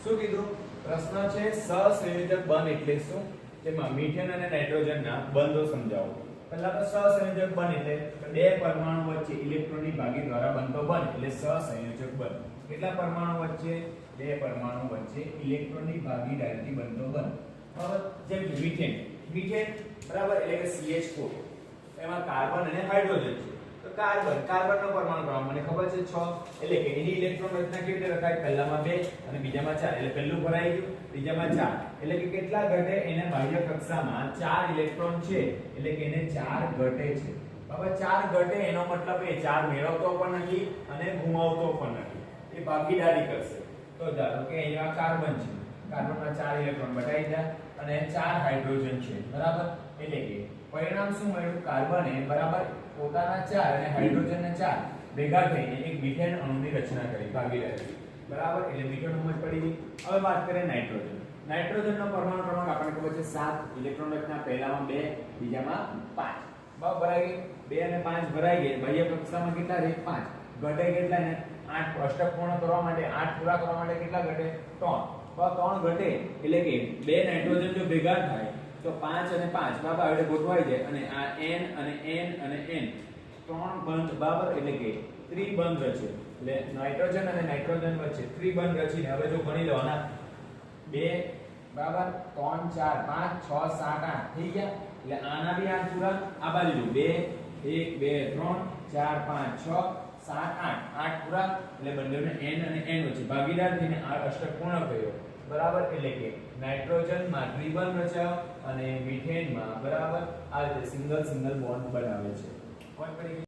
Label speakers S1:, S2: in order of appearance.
S1: શું કીધું? પ્રશ્ન છે સહસંયોજક બંધ એટલે શું? તેમાં મીથેન અને નાઇટ્રોજનના બંધો સમજાવો. પહેલા તો સહસંયોજક બંધ એટલે બે પરમાણુ વચ્ચે ઇલેક્ટ્રોનની ભાગી દ્વારા બનતો બંધ એટલે સહસંયોજક બંધ. કેટલા પરમાણુ વચ્ચે? બે પરમાણુ વચ્ચે ઇલેક્ટ્રોનની ભાગીદારીથી બનતો બંધ. હવે જેમ કે મીથેન બરાબર એટલે કે CH4 એમાં કાર્બન અને હાઇડ્રોજન છે. તો કાર્બનનો પરમાણુ ક્રમાંક મને ખબર છે 6 એટલે કે એની ઇલેક્ટ્રોન રચના કેવી રીતે લખાય? પહેલામાં 2 અને બીજામાં 4 એટલે પહેલું ભરાઈ ગયું, બીજામાં 4 એટલે કે કેટલા ઘટે? એને બાહ્ય કક્ષામાં 4 ઇલેક્ટ્રોન છે એટલે કે એને 4 ઘટે છે. હવે 4 ઘટે એનો મતલબ એ 4 મેળવતો પણ નથી અને ગુમાવતો પણ નથી, એ ભાગીદારી કરશે. તો ધારો કે અહીંયા કાર્બન છે, કાર્બનમાં 4 ઇલેક્ટ્રોન બટાઈ ગયા અને 4 હાઇડ્રોજન છે બરાબર. એટલે કે પરિણામ શું મળ્યું? કાર્બને બરાબર પોતાના 4 અને હાઇડ્રોજનના 4 ભેગા થઈને એક મીથેન અણુની રચના કરી ભાગીદારી બરાબર. એટલે મીથેન અણુ પડી ગઈ. હવે વાત કરીએ નાઇટ્રોજનનો પરમાણુ ક્રમાંક આપણને ખબર છે 7 ઇલેક્ટ્રોન રચના પહેલામાં 2 બીજામાં 5 બરાબર ભરાઈ ગઈ. 2 અને 5 ભરાઈ ગઈ. બાહ્ય કક્ષામાં કેટલા રહે? 5 ઘટે કેટલા? ને 8 અષ્ટક પૂર્ણ કરવા માટે 8 પૂરા કરવા માટે કેટલા ઘટે? 3 ઘટે એટલે કે 2 નાઇટ્રોજન જો ભેગા થાય તો 5 અને 5 બરાબર એટલે ગોઠવાઈ જાય અને આ n અને n અને n 3 બંધ બરાબર એટલે કે ત્રિબંધ રચે. એટલે નાઇટ્રોજન અને નાઇટ્રોજન વચ્ચે ત્રિબંધ રચીને હવે જો ગણી લો આના 2 બરાબર 3 4 5 6 7 8 થઈ ગયા. એટલે આના બી 8 પૂરા. આ બાજુ 2 1 2 3 4 5 6 7 8 8 પૂરા. એટલે બંનેને n અને n વચ્ચે ભાગીદાર થઈને આ અષ્ટક પૂર્ણ કર્યો બરાબર. એટલે કે નાઇટ્રોજનમાં ત્રિબંધ રચાયો અને મીથેનમાં બરાબર આ રીતે સિંગલ બોન્ડ બનાવે છે. કોણ પડી